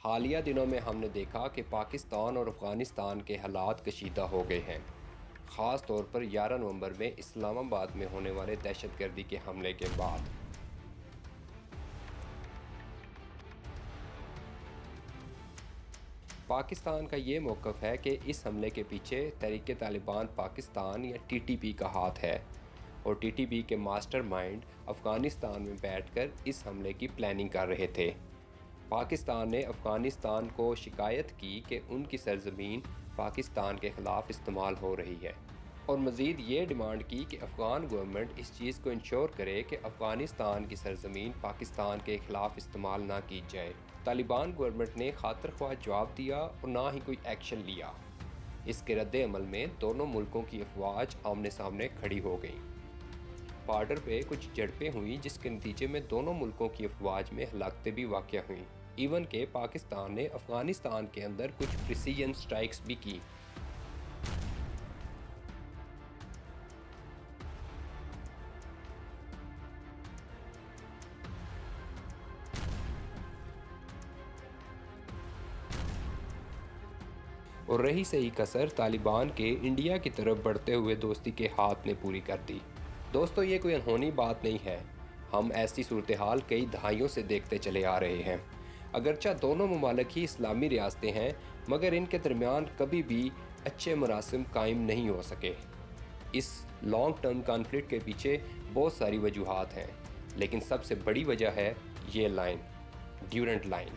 حالیہ دنوں میں ہم نے دیکھا کہ پاکستان اور افغانستان کے حالات کشیدہ ہو گئے ہیں، خاص طور پر 11 نومبر میں اسلام آباد میں ہونے والے دہشت گردی کے حملے کے بعد۔ پاکستان کا یہ موقف ہے کہ اس حملے کے پیچھے تحریک طالبان پاکستان یا ٹی ٹی پی کا ہاتھ ہے، اور ٹی ٹی پی کے ماسٹر مائنڈ افغانستان میں بیٹھ کر اس حملے کی پلاننگ کر رہے تھے۔ پاکستان نے افغانستان کو شکایت کی کہ ان کی سرزمین پاکستان کے خلاف استعمال ہو رہی ہے، اور مزید یہ ڈیمانڈ کی کہ افغان گورنمنٹ اس چیز کو انشور کرے کہ افغانستان کی سرزمین پاکستان کے خلاف استعمال نہ کی جائے۔ طالبان گورنمنٹ نے خاطر خواہ جواب دیا اور نہ ہی کوئی ایکشن لیا۔ اس کے رد عمل میں دونوں ملکوں کی افواج آمنے سامنے کھڑی ہو گئیں۔ بارڈر پہ کچھ جھڑپیں ہوئیں جس کے نتیجے میں دونوں ملکوں کی افواج میں ہلاکتیں بھی واقع ہوئیں، ایون کہ پاکستان نے افغانستان کے اندر کچھ پریسیجن سٹرائکس بھی کی۔ اور رہی صحیح کسر طالبان کے انڈیا کی طرف بڑھتے ہوئے دوستی کے ہاتھ نے پوری کر دی۔ دوستو، یہ کوئی انہونی بات نہیں ہے، ہم ایسی صورتحال کئی دہائیوں سے دیکھتے چلے آ رہے ہیں۔ اگرچہ دونوں ممالک ہی اسلامی ریاستیں ہیں، مگر ان کے درمیان کبھی بھی اچھے مراسم قائم نہیں ہو سکے۔ اس لانگ ٹرم کانفلکٹ کے پیچھے بہت ساری وجوہات ہیں، لیکن سب سے بڑی وجہ ہے یہ لائن، ڈیورنٹ لائن۔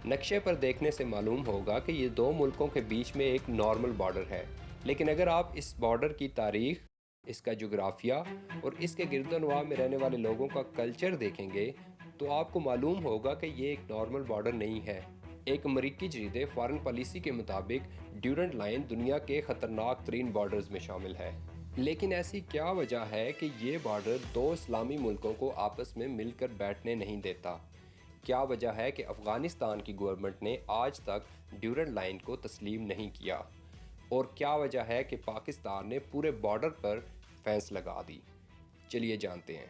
نقشے پر دیکھنے سے معلوم ہوگا کہ یہ دو ملکوں کے بیچ میں ایک نارمل بارڈر ہے، لیکن اگر آپ اس بارڈر کی تاریخ، اس کا جغرافیہ اور اس کے گرد و نواح میں رہنے والے لوگوں کا کلچر دیکھیں گے تو آپ کو معلوم ہوگا کہ یہ ایک نارمل بارڈر نہیں ہے۔ ایک امریکی جریدے فارن پالیسی کے مطابق ڈیورنٹ لائن دنیا کے خطرناک ترین بارڈرز میں شامل ہے۔ لیکن ایسی کیا وجہ ہے کہ یہ بارڈر دو اسلامی ملکوں کو آپس میں مل کر بیٹھنے نہیں دیتا؟ کیا وجہ ہے کہ افغانستان کی گورنمنٹ نے آج تک ڈیورنٹ لائن کو تسلیم نہیں کیا؟ اور کیا وجہ ہے کہ پاکستان نے پورے بارڈر پر فینس لگا دی؟ چلیے جانتے ہیں۔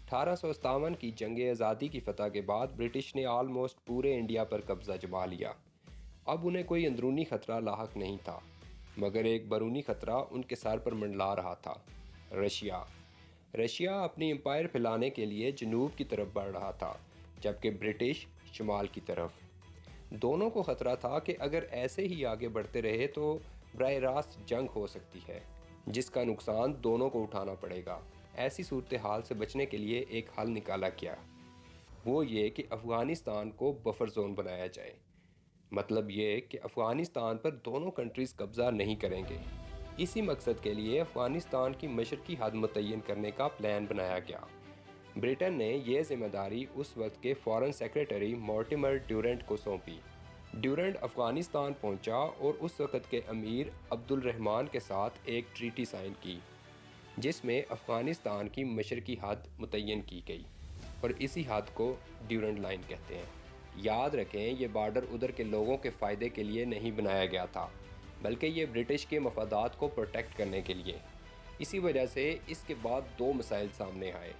1857 کی جنگ آزادی کی فتح کے بعد برٹش نے آلموسٹ پورے انڈیا پر قبضہ جما لیا۔ اب انہیں کوئی اندرونی خطرہ لاحق نہیں تھا، مگر ایک بیرونی خطرہ ان کے سر پر منڈلا رہا تھا، رشیا۔ رشیا اپنی امپائر پھیلانے کے لیے جنوب کی طرف بڑھ رہا تھا، جبکہ برٹش شمال کی طرف۔ دونوں کو خطرہ تھا کہ اگر ایسے ہی آگے بڑھتے رہے تو براہ راست جنگ ہو سکتی ہے، جس کا نقصان دونوں کو اٹھانا پڑے گا۔ ایسی صورتحال سے بچنے کے لیے ایک حل نکالا گیا، وہ یہ کہ افغانستان کو بفر زون بنایا جائے۔ مطلب یہ کہ افغانستان پر دونوں کنٹریز قبضہ نہیں کریں گے۔ اسی مقصد کے لیے افغانستان کی مشرقی حد متعین کرنے کا پلان بنایا گیا۔ برٹن نے یہ ذمہ داری اس وقت کے فارن سیکریٹری مورٹیمر ڈیورنٹ کو سونپی۔ ڈیورنٹ افغانستان پہنچا اور اس وقت کے امیر عبد الرحمن کے ساتھ ایک ٹریٹی سائن کی، جس میں افغانستان کی مشرقی حد متعین کی گئی، اور اسی حد کو ڈیورنٹ لائن کہتے ہیں۔ یاد رکھیں، یہ بارڈر ادھر کے لوگوں کے فائدے کے لیے نہیں بنایا گیا تھا، بلکہ یہ برٹش کے مفادات کو پروٹیکٹ کرنے کے لیے۔ اسی وجہ سے اس کے بعد دو مسائل سامنے آئے۔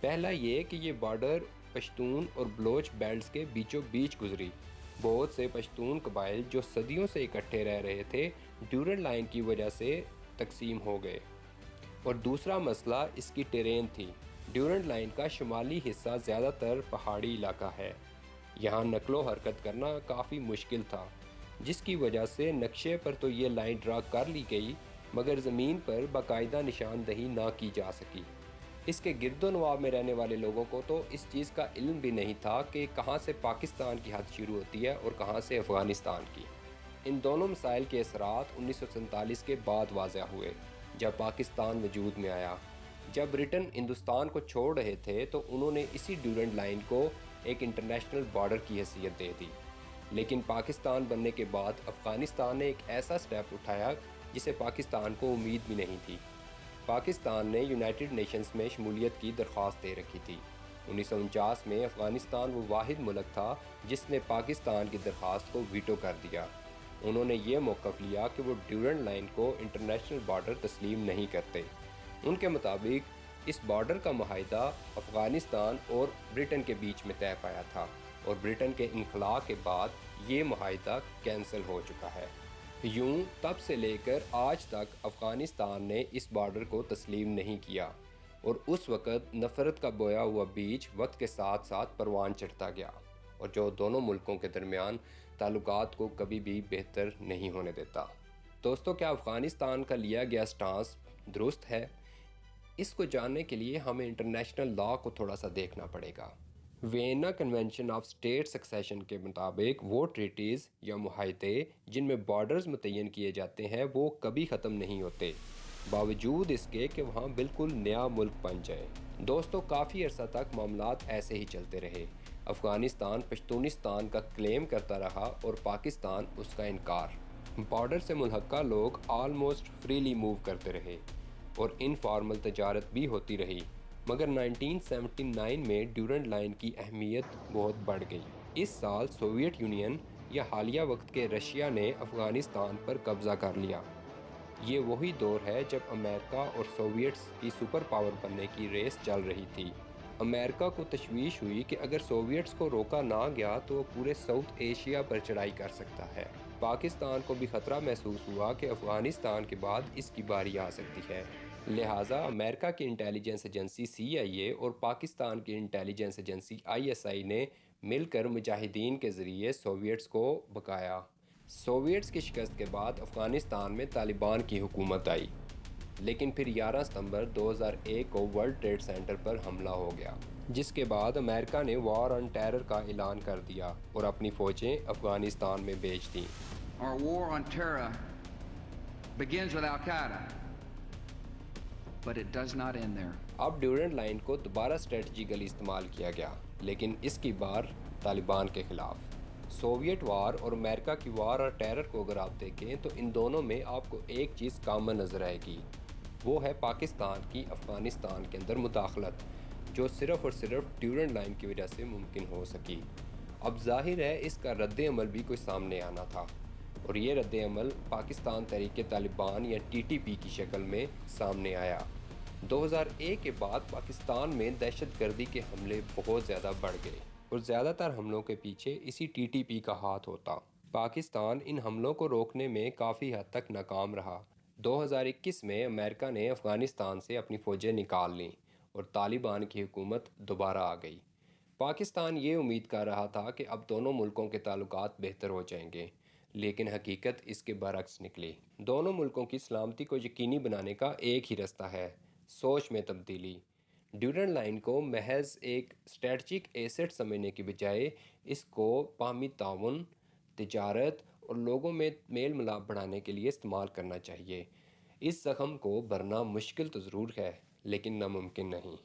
پہلا یہ کہ یہ بارڈر پشتون اور بلوچ بیلٹس کے بیچوں بیچ گزری۔ بہت سے پشتون قبائل جو صدیوں سے اکٹھے رہ رہے تھے، ڈیورنٹ لائن کی وجہ سے تقسیم ہو گئے۔ اور دوسرا مسئلہ اس کی ٹیرین تھی۔ ڈیورنٹ لائن کا شمالی حصہ زیادہ تر پہاڑی علاقہ ہے، یہاں نقل و حرکت کرنا کافی مشکل تھا، جس کی وجہ سے نقشے پر تو یہ لائن ڈرا کر لی گئی، مگر زمین پر باقاعدہ نشاندہی نہ کی جا سکی۔ اس کے گرد و نواح میں رہنے والے لوگوں کو تو اس چیز کا علم بھی نہیں تھا کہ کہاں سے پاکستان کی حد شروع ہوتی ہے اور کہاں سے افغانستان کی۔ ان دونوں مسائل کے اثرات 1947 کے بعد واضح ہوئے، جب پاکستان وجود میں آیا۔ جب برٹن ہندوستان کو چھوڑ رہے تھے تو انہوں نے اسی ڈیورنٹ لائن کو ایک انٹرنیشنل بارڈر کی حیثیت دے دی، لیکن پاکستان بننے کے بعد افغانستان نے ایک ایسا سٹیپ اٹھایا جسے پاکستان کو امید بھی نہیں تھی۔ پاکستان نے یونائٹڈ نیشنز میں شمولیت کی درخواست دے رکھی تھی۔ 1949 میں افغانستان وہ واحد ملک تھا جس نے پاکستان کی درخواست کو ویٹو کر دیا۔ انہوں نے یہ موقف لیا کہ وہ ڈیورنٹ لائن کو انٹرنیشنل بارڈر تسلیم نہیں کرتے۔ ان کے مطابق اس بارڈر کا معاہدہ افغانستان اور برٹن کے بیچ میں طے پایا تھا، اور برٹن کے انخلاء کے بعد یہ معاہدہ کینسل ہو چکا ہے۔ یوں تب سے لے کر آج تک افغانستان نے اس بارڈر کو تسلیم نہیں کیا، اور اس وقت نفرت کا بویا ہوا بیج وقت کے ساتھ ساتھ پروان چڑھتا گیا، اور جو دونوں ملکوں کے درمیان تعلقات کو کبھی بھی بہتر نہیں ہونے دیتا۔ دوستو، کیا افغانستان کا لیا گیا سٹانس درست ہے؟ اس کو جاننے کے لیے ہمیں انٹرنیشنل لا کو تھوڑا سا دیکھنا پڑے گا۔ وینا کنونشن آف اسٹیٹ سکسیشن کے مطابق وہ ٹریٹیز یا معاہدے جن میں بارڈرز متعین کیے جاتے ہیں وہ کبھی ختم نہیں ہوتے، باوجود اس کے کہ وہاں بالکل نیا ملک بن جائے۔ دوستو، کافی عرصہ تک معاملات ایسے ہی چلتے رہے۔ افغانستان پشتونستان کا کلیم کرتا رہا اور پاکستان اس کا انکار۔ بارڈر سے ملحقہ لوگ آلموسٹ فریلی موو کرتے رہے اور انفارمل تجارت بھی ہوتی رہی، مگر 1979 میں ڈیورنڈ لائن کی اہمیت بہت بڑھ گئی۔ اس سال سوویت یونین یا حالیہ وقت کے رشیا نے افغانستان پر قبضہ کر لیا۔ یہ وہی دور ہے جب امریکہ اور سوویٹس کی سپر پاور بننے کی ریس چل رہی تھی۔ امریکہ کو تشویش ہوئی کہ اگر سوویٹس کو روکا نہ گیا تو وہ پورے ساؤتھ ایشیا پر چڑھائی کر سکتا ہے۔ پاکستان کو بھی خطرہ محسوس ہوا کہ افغانستان کے بعد اس کی باری آ سکتی ہے، لہٰذا امریکہ کی انٹیلیجنس ایجنسی CIA اور پاکستان کی انٹیلیجنس ایجنسی ISI نے مل کر مجاہدین کے ذریعے سوویٹس کو بھگایا۔ سوویٹس کی شکست کے بعد افغانستان میں طالبان کی حکومت آئی، لیکن پھر 11 ستمبر 2001 کو ورلڈ ٹریڈ سینٹر پر حملہ ہو گیا، جس کے بعد امریکہ نے وار آن ٹیرر کا اعلان کر دیا اور اپنی فوجیں افغانستان میں بھیج دیں۔ Our war on terror begins with Al-Qaeda, but it does not end there. اب ڈیورنڈ لائن کو دوبارہ اسٹریٹجیکلی استعمال کیا گیا، لیکن اس کی بار طالبان کے خلاف۔ سوویٹ وار اور امریکہ کی وار اور ٹیرر کو اگر آپ دیکھیں تو ان دونوں میں آپ کو ایک چیز کامن نظر آئے گی، وہ ہے پاکستان کی افغانستان کے اندر مداخلت، جو صرف اور صرف ڈیورنڈ لائن کی وجہ سے ممکن ہو سکی۔ اب ظاہر ہے اس کا رد عمل بھی کوئی سامنے آنا تھا، اور یہ رد عمل پاکستان تحریک طالبان یا TTP کی شکل میں سامنے آیا۔ 2001 کے بعد پاکستان میں دہشت گردی کے حملے بہت زیادہ بڑھ گئے، اور زیادہ تر حملوں کے پیچھے اسی TTP کا ہاتھ ہوتا۔ پاکستان ان حملوں کو روکنے میں کافی حد تک ناکام رہا۔ 2021 میں امریکہ نے افغانستان سے اپنی فوجیں نکال لیں اور طالبان کی حکومت دوبارہ آ گئی۔ پاکستان یہ امید کر رہا تھا کہ اب دونوں ملکوں کے تعلقات بہتر ہو جائیں گے، لیکن حقیقت اس کے برعکس نکلی۔ دونوں ملکوں کی سلامتی کو یقینی بنانے کا ایک ہی رستہ ہے: سوچ میں تبدیلی۔ ڈیورنڈ لائن کو محض ایک اسٹریٹجک ایسٹ سمجھنے کی بجائے اس کو باہمی تعاون، تجارت اور لوگوں میں میل ملاپ بڑھانے کے لیے استعمال کرنا چاہیے۔ اس زخم کو بھرنا مشکل تو ضرور ہے، لیکن ناممکن نہیں۔